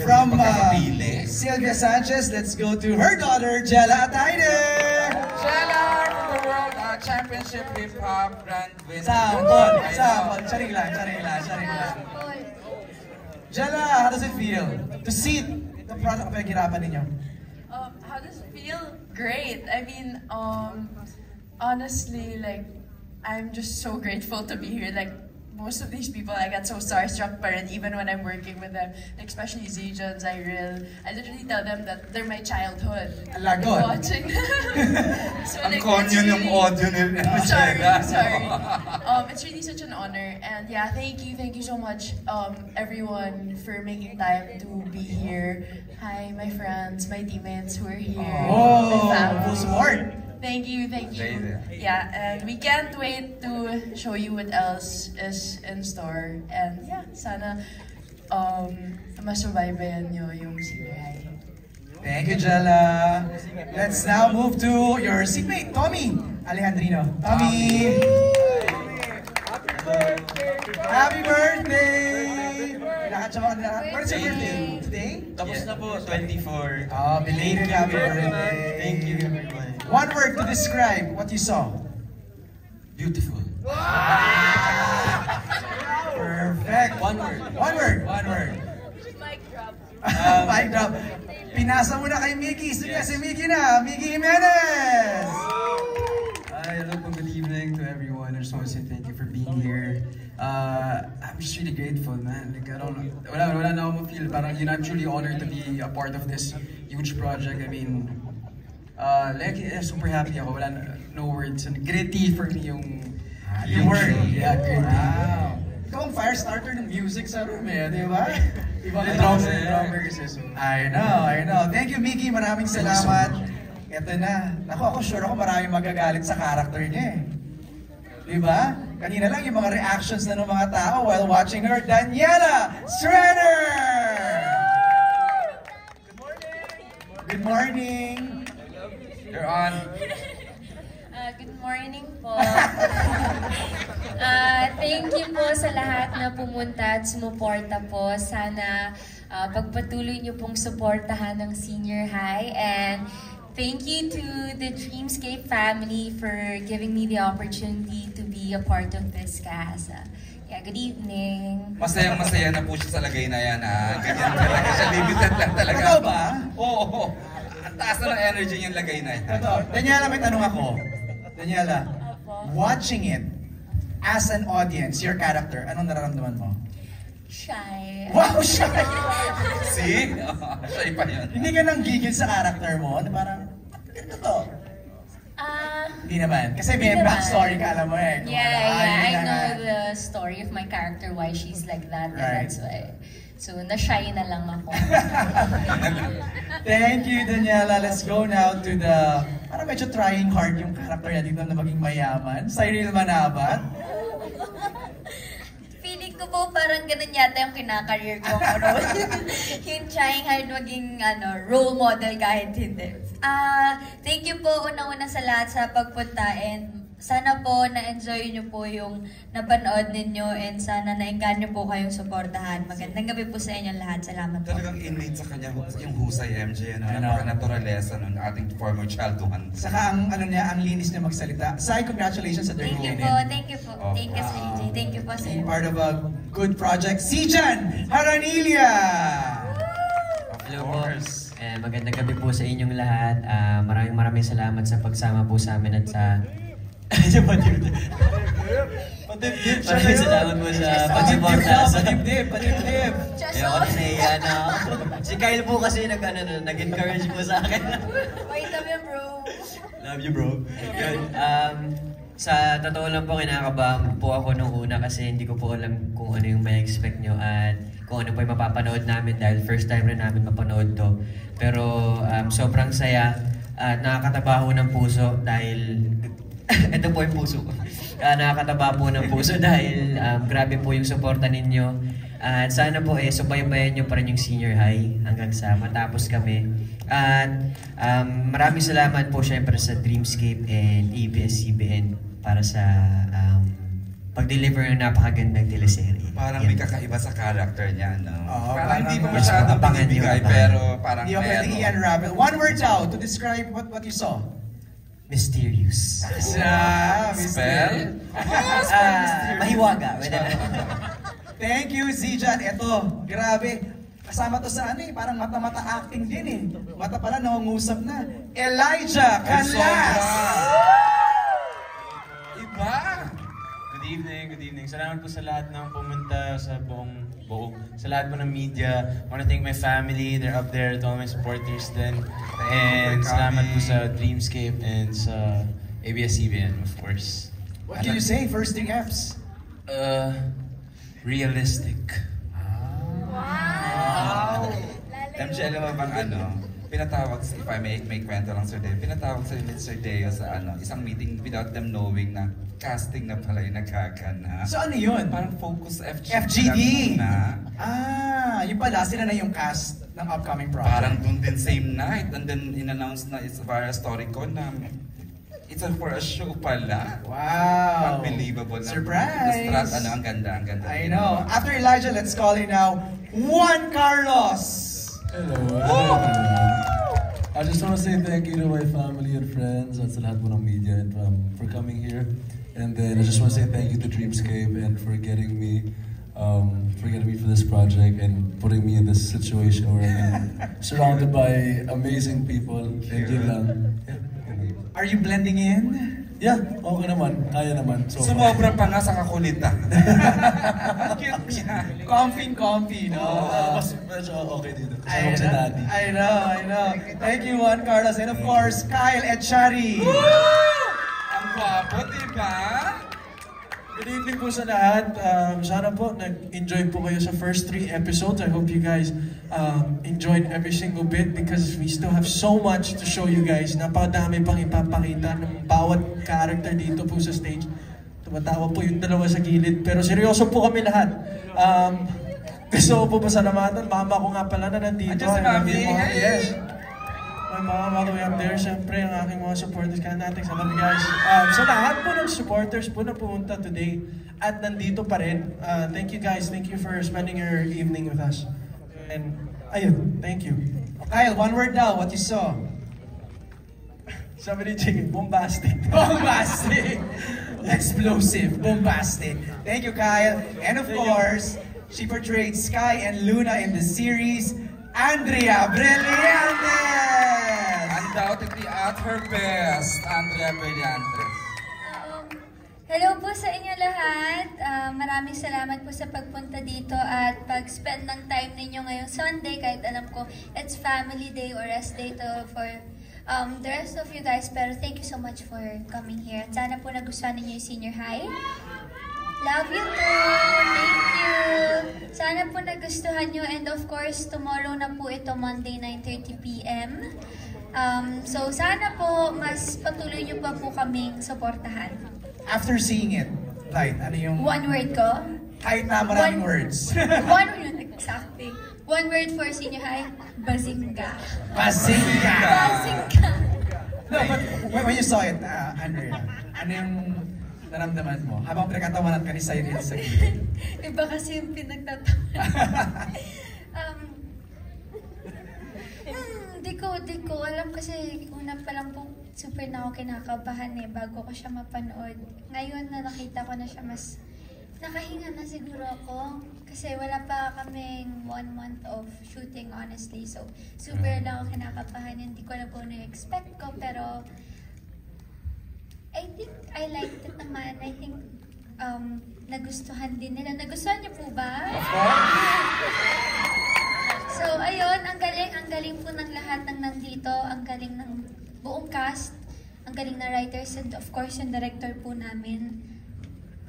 From Sylvia Sanchez, let's go to her daughter, Jella Ataide. Jella from the World Championship Hip Hop Grand Winner. Sample. Charing lang. Jella, how does it feel to see the product na pinaghirapan ninyo? How does it feel? Great. I mean, honestly, like, I'm just so grateful to be here. Like, most of these people, I get so starstruck, but even when I'm working with them, like, especially Zijan, Zyril, I literally tell them that they're my childhood. Alagon. Watching. So, Ang like, konyo ng audio nila. Sorry. It's really such an honor, and yeah, thank you so much, everyone, for making time to be here. Hi, my friends, my teammates who are here. Oh, my family. full support. Thank you. Yeah, and we can't wait to show you what else is in store. And yeah, sana masubaybayan nyo yung senior high. Thank you, Jella. Let's now move to your seatmate, Tommy Alejandrino. Tommy! Happy birthday! What's your birthday? Today? Tapos na po, 24. Oh, belated happy birthday. Thank you, everyone. One word to describe what you saw. Beautiful. Perfect. One word. Mic drop. Mic drop. Pinasa mo na kay Mickey. Sige, si Mickey na. Mickey Jimenez! Hi, hello po, good evening to everyone. I just want to say thank you for being here. I'm just really grateful, man. Like, I don't know. Wala na ako feel. Parang, I'm truly honored to be a part of this huge project. I mean, super happy ako. No words. And gritty for me yung word. Yeah, gritty. Wow. Ikaw ang fire starter ng music sa room eh, di ba? Ibang drummer kasi. So. I know. Thank you, Mickey. Maraming salamat. Ito na. Ako sure ako maraming magagalit sa character niya eh. Di ba? Kanina lang yung mga reactions na ng mga tao while watching her, Daniela Strader! Good morning! You're on. Good morning po. Thank you po sa lahat na pumunta at sumuporta po. Sana pagpatuloy niyo pong suportahan ng senior high. And thank you to the Dreamscape family for giving me the opportunity to be a part of this cast. Yeah, good evening. Masayang-masaya na po siya sa lagay na yan, ha? Ganyan talaga siya. Limited lang talaga. Ikaw ba? Oo. Ang taas na ng energy yung lagay na yan. Daniela, may tanong ako. Daniela, watching it as an audience, your character, anong nararamdaman mo? Shy. Wow, shy! See? Shy pa yun. Hindi ka nang gigil sa character mo? Na parang, ganito to. Hindi naman. Kasi may backstory ka, alam mo eh. Yeah, I know the story of my character, why she's like that. Right. That's why. So, na-shy na lang ako. Thank you, Daniela. Let's go now to the... Parang medyo trying hard yung character niya dito na maging mayaman. Cyril Manabat. Feeling ko po parang ganun yata yung kinakareer ko. Yung trying hard maging role model kahit hindi. Thank you po unang-una sa lahat sa pagpunta, and sana po na-enjoy nyo po yung napanood ninyo, and sana na-engganyo po kayong suportahan. Magandang gabi po sa inyong lahat. Salamat po. Talagang innate sa kanya yung husay, MJ. Napaka-naturalesa nun, ating former childhood. Saka ang linis niya magsalita. Sai, congratulations sa Thank you Derwin. po. Thank you po. Thank you, Sir EJ. Thank you po, sir. Part of a good project. Sijan Haranilia! Hello po. Magandang gabi po sa inyong lahat. Maraming salamat sa pagsama po sa amin at sa... Padibdib. Maraming salamat po sa pagsuporta. Padibdib. Kaya ako nahiya na ako. Si Kyle po kasi nag-encourage po sa akin. Wait, love you, bro. Love you, bro. Yun, sa totoo lang po, kinakabahan po ako nung una kasi hindi ko po alam kung ano yung may expect nyo at kung ano po yung mapapanood namin dahil first time na namin mapanood to. Pero sobrang saya at nakakataba ho ng puso dahil ito po yung puso ko. Nakakataba po ng puso dahil grabe po yung suporta ninyo. At sana po subaybayan nyo pa rin yung senior high hanggang sa matapos kami. At maraming salamat po syempre sa Dreamscape and ABS-CBN para sa pag-deliver ng napakagandang teleserye. Parang Yan. may kakaiba sa character niya, no? Oo, parang hindi pa parang- masyadong Abangan niyo, binibigay, abangan. pero parang Hindi ako pwedeng meron. i-unravel. One word daw to describe what you saw. Mysterious. Spell? Mahiwaga. Thank you, Zijan. Eto, grabe. Kasama to sa parang mata-mata acting din eh. Mata pala, nangungusap na. Elijah Canlas! Iba! Good evening. Salamat po sa lahat ng pumunta sa sa lahat po ng media. I want to thank my family, they're up there, to all my supporters din. And for salamat po coming. sa Dreamscape and sa ABS-CBN, of course. What can you say? First 3 Fs. Realistic. MJ, alam mo bang pinatawag sa, if I may kwento lang Sir Deo, pinatawag sa ni Sir Deo sa isang meeting without them knowing na casting na pala yung nagkakana. So ano yun? Parang focus FGD. FGD! Na. Yung pala, sila na yung cast ng upcoming project. Parang dun din same night, and then in-announce na it's via Storycon na it's for a show pala. Wow! Unbelievable. Surprise! Ang ganda, ang ganda. I know. After Elijah, let's call in now Juan Carlos! Hello. I just want to say thank you to my family and friends at sa lahat po ng media and for coming here. And then I just want to say thank you to Dreamscape and for getting me for this project and putting me in this situation where I'm surrounded by amazing people. And yun lang. Are you blending in? Yeah, okay naman. Kaya naman. So far. Sumobra pa nga sa kakulitan. Cute niya. Comfy, no? Mas medyo okay dito. Kasi I ako si know, Daddy. I know. Thank you, Juan Carlos. And of course, Kyle Echari. Ang gwapo, diba? Good evening po sa lahat. Sana po nag-enjoy po kayo sa first 3 episodes. I hope you guys enjoyed every single bit because we still have so much to show you guys. Napakadami pang ipapakita ng bawat character dito po sa stage. Tumatawa po yung dalawa sa gilid. Pero seryoso po kami lahat. Gusto ko po pasalamatan. Mama ko nga pala na nandito. Andiyan si Mami. Yes. My mom all the way up there, siyempre ang aking mga supporters, kaya natin sa love you guys. Sa lahat po ng supporters po na pumunta today at nandito pa rin, thank you guys, thank you for spending your evening with us. And ayun, thank you. Kyle, one word daw, what you saw? Sabi ni Jiggy, bombastic. Bombastic! Explosive, bombastic. Thank you, Kyle. And of course, she portrayed Sky and Luna in the series, Andrea Brillantes! Undoubtedly at her best, Andrea Brillantes. Hello po sa inyo lahat. Maraming salamat po sa pagpunta dito at pag-spend ng time ninyo ngayong Sunday kahit alam ko it's family day or rest day for the rest of you guys. Pero thank you so much for coming here. At sana po nagustuhan ninyo yung senior high. Love you too! Thank you! Sana po nagustuhan nyo and of course tomorrow na po ito Monday 9:30 PM. So sana po mas patuloy nyo pa po kaming suportahan. After seeing it, Light, ano yung... One word ko? Kahit na maraming words. One word, exactly. One word for senior high, bazinga. Bazinga! Bazinga! No, but when you saw it, Andrea, ano yung naramdaman mo? Habang pinagkatawanan ka ni Cyril sa gilid. Iba kasi yung pinagtatawanan. Di ko alam kasi una pa lang po super na ako kinakabahan bago ko siya mapanood. Ngayon na nakita ko na siya mas nakahinga na siguro ako kasi wala pa kaming 1 month of shooting honestly. So super lang ako kinakabahan. Hindi ko alam kung na-expect ko pero I think I liked it naman. I think nagustuhan din nila. Nagustuhan niyo po ba? Of course! So, ayun, ang galing po ng lahat ng nandito, ang galing ng buong cast, ang galing na writers, and of course, yung director po namin.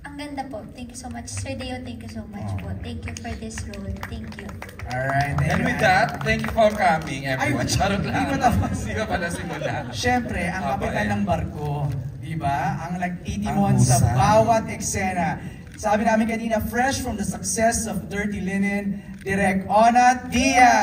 Ang ganda po. Thank you so much. Sir Deo, thank you so much po. Thank you for this role. Thank you. Alright, thank And you. with that, thank you for coming, everyone. Ay, Charot lang. hindi ko tapos. Hindi ko pala simula. Siyempre, ang kapitan ng barko, di ba? Ang nagtitimon Ang sa husay. bawat eksena. Sabi namin kanina, fresh from the success of Dirty Linen, Direk Ona Diaz.